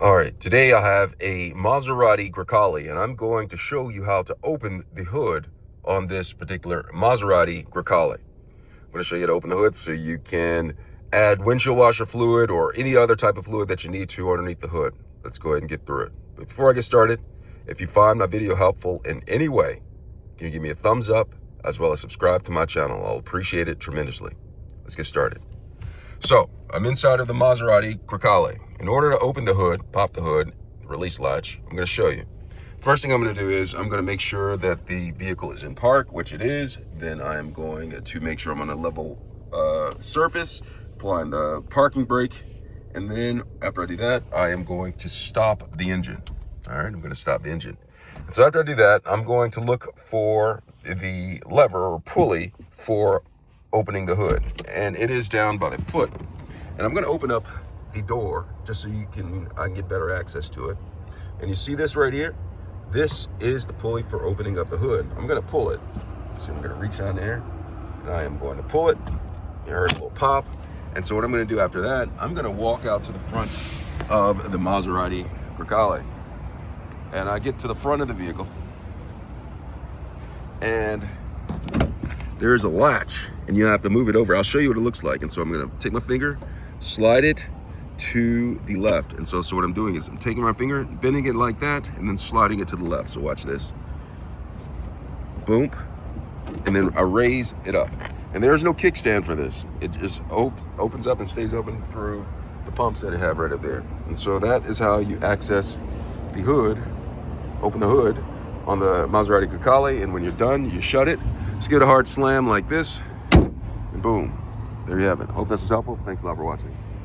All right, today I have a Maserati Grecale, and I'm going to show you how to open the hood on this particular Maserati Grecale. I'm going to show you how to open the hood so you can add windshield washer fluid or any other type of fluid that you need to underneath the hood. Let's go ahead and get through it. But before I get started, if you find my video helpful in any way, can you give me a thumbs up as well as subscribe to my channel? I'll appreciate it tremendously. Let's get started. So I'm inside of the Maserati Grecale. In order to open the hood, pop the hood, release latch, I'm going to show you. First thing I'm going to do is I'm going to make sure that the vehicle is in park, which it is. Then I am going to make sure I'm on a level surface, applying the parking brake. And then after I do that, I am going to stop the engine. All right, I'm going to stop the engine. And so after I do that, I'm going to look for the lever or pulley for opening the hood, and it is down by the foot. And I'm going to open up the door just so I can get better access to it. And you see this right here? This is the pulley for opening up the hood. I'm going to pull it. So I'm going to reach down there, and I am going to pull it. You heard a little pop. And so what I'm going to do after that, I'm going to walk out to the front of the Maserati Grecale. And I get to the front of the vehicle, and there's a latch, and you have to move it over. I'll show you what it looks like. And so I'm going to take my finger, slide it to the left. And so what I'm doing is I'm taking my finger, bending it like that, and then sliding it to the left. So watch this. Boom. And then I raise it up. And there's no kickstand for this. It just opens up and stays open through the pumps that I have right up there. And so that is how you access the hood, open the hood on the Maserati Grecale. And when you're done, you shut it. Just give it a hard slam like this, and boom, there you have it. Hope this was helpful. Thanks a lot for watching.